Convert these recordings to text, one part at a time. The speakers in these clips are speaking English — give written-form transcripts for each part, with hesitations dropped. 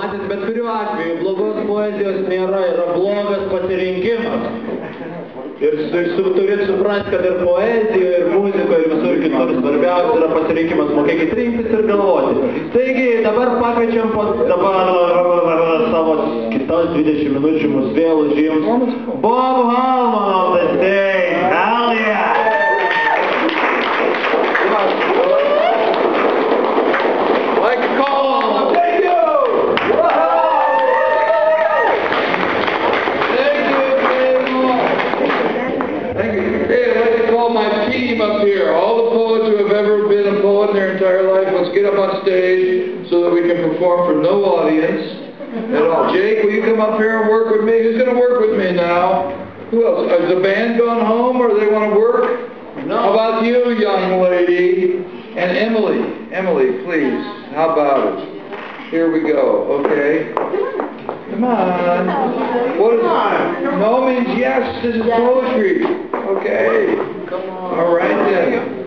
Matėt, bet kuriuo atveju blogos poezijos nėra, yra blogas pasirinkimas. Ir turit suprasti, kad ir poezijoje, ir muzikoje, ir visur kitur svarbiausia yra pasirinkimas, mokėkit rinktis ir galvoti. Taigi, dabar pakviečiam savo kitos 20 minučių mus vėl užims Bob Holman on the stage. Hell yeah! Like a call! Thank you! My team up here, all the poets who have ever been a poet in their entire life, let's get up on stage so that we can perform for no audience at all. Jake, will you come up here and work with me? Who's going to work with me now? Who else? Has the band gone home or do they want to work? No. How about you, young lady? And Emily. Emily, please. How about it? Here we go. Okay. Come on. What is no means yes. This is poetry. Okay. Come on. All right then.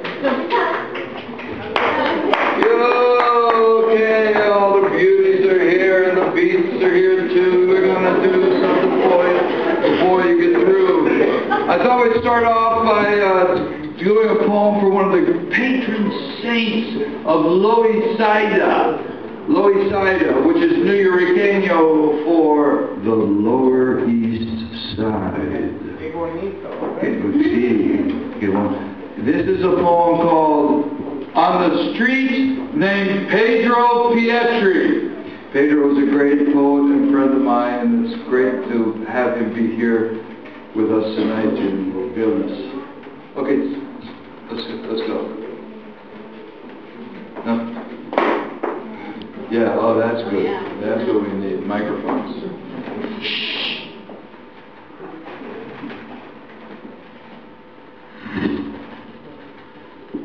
Okay, all the beauties are here and the beasts are here too. We're going to do something for you before you get through. I thought we'd start off by doing a poem for one of the patron saints of Lithuania. Lithuania, which is New Yorkeño for the Lower East Side. This is a poem called On the Street named Pedro Pietri. Pedro is a great poet and friend of mine, and it's great to have him be here with us tonight in Vilnius. Okay, let's go. No? Yeah, oh, that's good. That's what we need, microphones.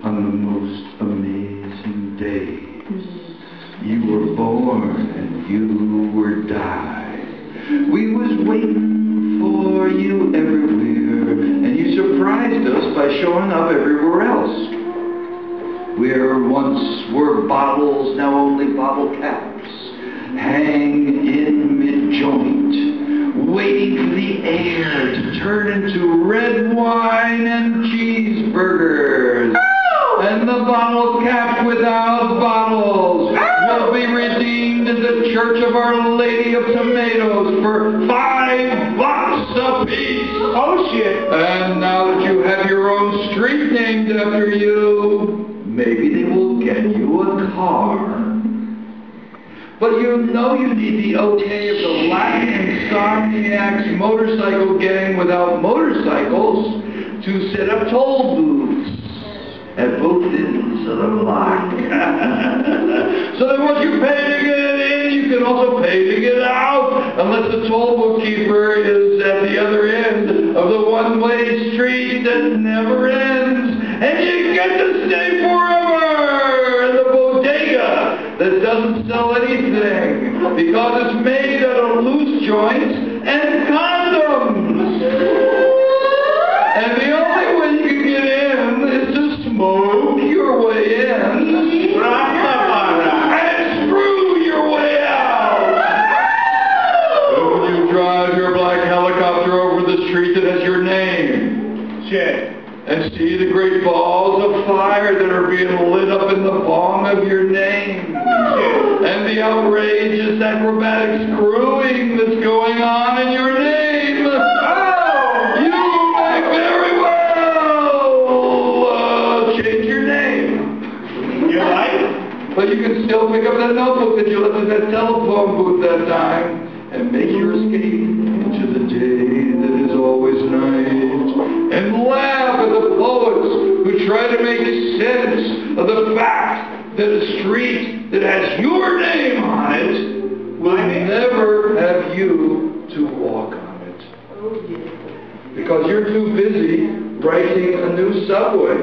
On the most amazing days, you were born and you were died. We was waiting for you everywhere, and you surprised us by showing up everywhere else. Where once were bottles, now only bottle caps, hang in mid-joint, waiting for the air to turn into red wine and cheeseburgers. And the bottle cap without bottles will be redeemed in the Church of Our Lady of Tomatoes for $5 a piece. Oh shit! And now that you have your own street named after you, maybe they will get you a car. But you know you need the okay of the Latin insomniacs motorcycle gang without motorcycles to set up toll booths at both ends of the block. So that once you pay to get in, you can also pay to get out, unless the toll booth keeper is at the other end of the one-way street that never ends, and you get to stay forever in the bodega that doesn't sell anything because it's made out of loose joints and condoms. And the only way you can get in is to smoke your way in and screw your way out. And when you drive your black helicopter over the street that has your name, and see the great balls of fire that are being lit up in the bong of your name, and the outrageous acrobatic screwing that's going on in your name, you may very well change your name. You like? But you can still pick up that notebook that you left in that telephone booth that time and make your escape into the day that is always night, and laugh at the poets who try to make sense of the fact that a street that has your name on it will never have you to walk on it. Because you're too busy writing a new subway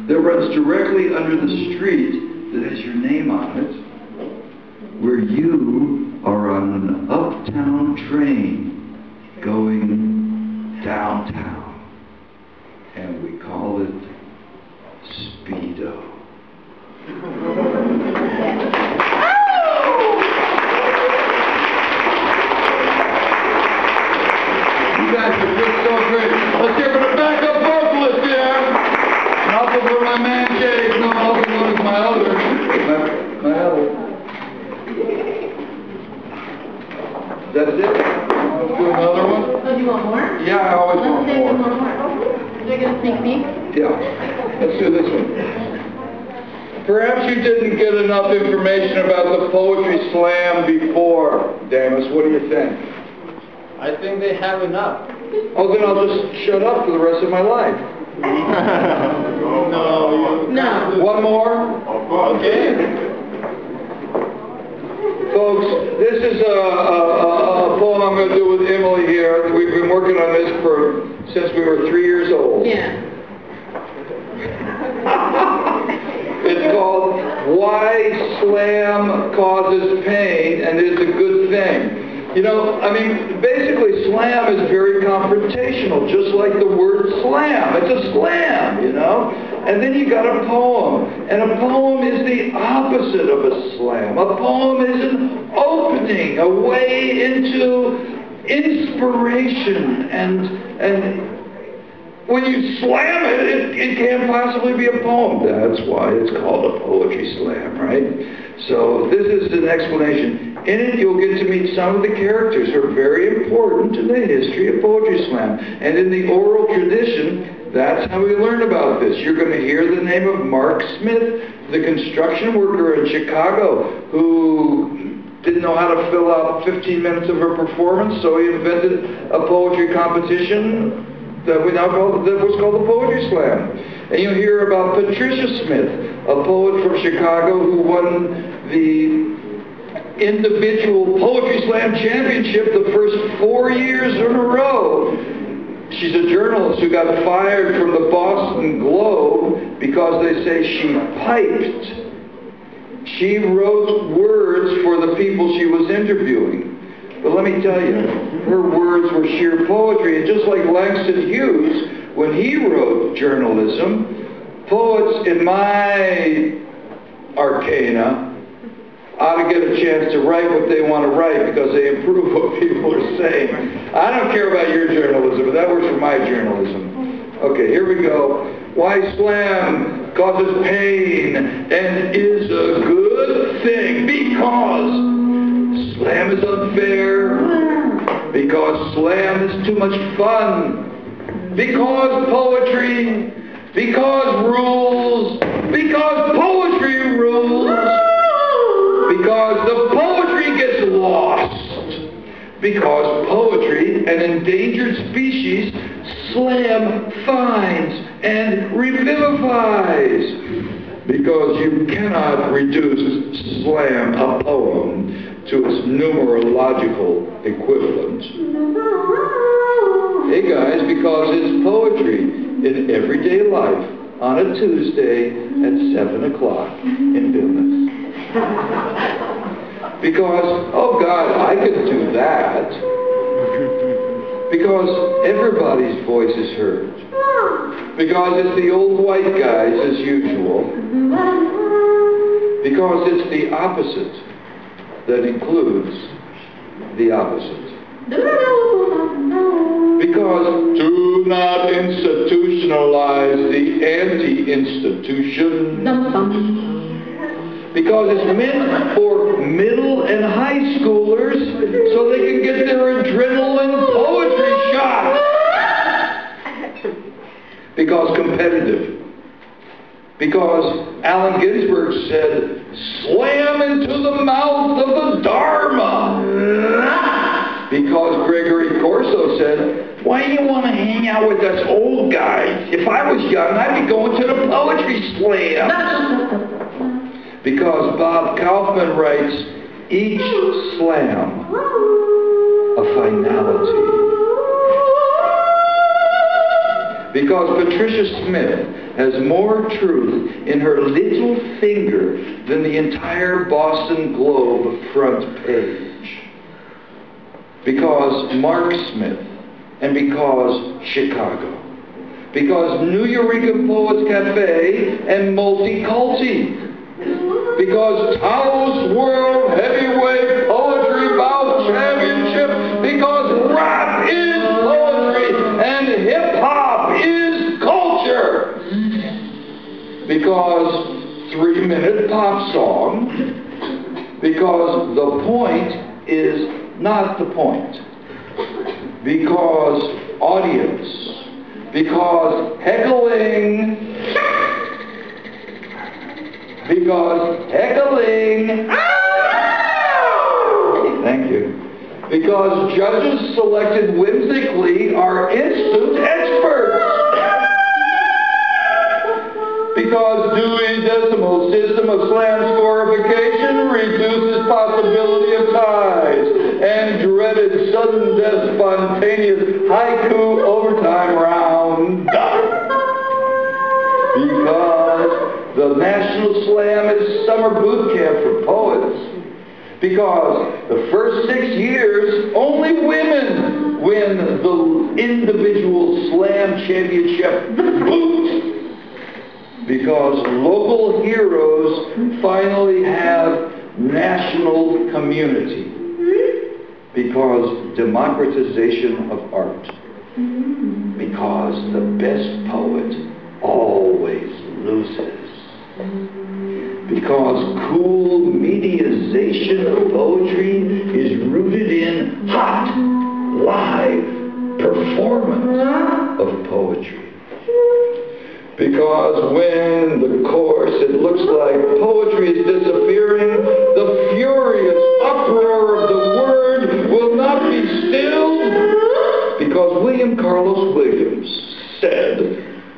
that runs directly under the street that has your name on it, where you are on an uptown train going downtown, and we call it Speedo. sneak peek? Yeah, let's do this one. Perhaps you didn't get enough information about the Poetry Slam before, Damus. What do you think? I think they have enough. Oh, then I'll just shut up for the rest of my life. No. One more? Okay. Folks, this is a poem I'm going to do with Emily here. We've been working on this since we were 3 years old. Yeah. It's called Why Slam Causes Pain and Is a Good Thing. You know, I mean, basically slam is very confrontational, just like the word slam. It's a slam, you know? And then you got a poem. And a poem is the opposite of a slam. A poem is an opening, a way into inspiration. And when you slam it can't possibly be a poem. That's why it's called a poetry slam, right? So this is an explanation. In it, you'll get to meet some of the characters who are very important in the history of Poetry Slam. And in the oral tradition, that's how we learn about this. You're going to hear the name of Mark Smith, the construction worker in Chicago, who didn't know how to fill out 15 minutes of a performance, so he invented a poetry competition that was called the Poetry Slam. And you'll hear about Patricia Smith, a poet from Chicago who won the individual Poetry Slam championship the first 4 years in a row. She's a journalist who got fired from the Boston Globe because they say she piped. She wrote words for the people she was interviewing. But let me tell you, her words were sheer poetry. And just like Langston Hughes, when he wrote journalism, poets in my arcana ought to get a chance to write what they want to write because they improve what people are saying. I don't care about your journalism, but that works for my journalism. Okay, here we go. Why slam causes pain and is a good thing? Because slam is unfair. Because slam is too much fun. Because poetry. Because rules. Because poetry rules. Because the poetry gets lost. Because poetry, an endangered species, slam finds and revivifies. Because you cannot reduce slam, a poem, to its numerological equivalent. Hey guys, because it's poetry in everyday life on a Tuesday at 7 o'clock in Vilnius. Because, oh God, I could do that. Because everybody's voice is heard. Because it's the old white guys as usual. Because it's the opposite that includes the opposite. Because do not institutionalize the anti-institution. Because it's meant for middle and high schoolers so they can get their adrenaline poetry shot. Because competitive. Because Allen Ginsberg said, slam into the mouth of the Dharma. Because Gregory Corso said, why do you want to hang out with us old guys? If I was young, I'd be going to the poetry slam. Because Bob Kaufman writes, each slam a finality. Because Patricia Smith has more truth in her little finger than the entire Boston Globe front page. Because Mark Smith, and because Chicago. Because New Eureka Poets Cafe and Multiculti. Because Tao's World Heavyweight Poetry Bout Championship. Because rap is poetry and hip-hop is culture. Because 3-minute pop song. Because the point is not the point. Because audience. Because heckling. Thank you. Because judges selected whimsically are instant experts. Because Dewey's decimal system of slam scorification reduces possibility of ties and dreaded sudden death spontaneous haiku overtime round. Because the National Slam is summer boot camp for poets. Because the first 6 years, only women win the individual slam championship boot. Because local heroes finally have national community. Because democratization of art. Because the best poet always loses. Because cool mediazation of poetry is rooted in hot, live performance of poetry. Because when the course, it looks like poetry is disappearing, the furious uproar of the word will not be stilled. Because William Carlos Williams said,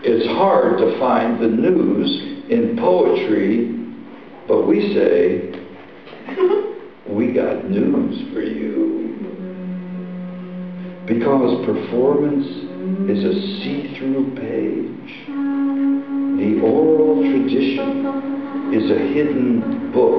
it's hard to find the news in poetry, but we say, we got news for you. Because performance is a see-through page. The oral tradition is a hidden book.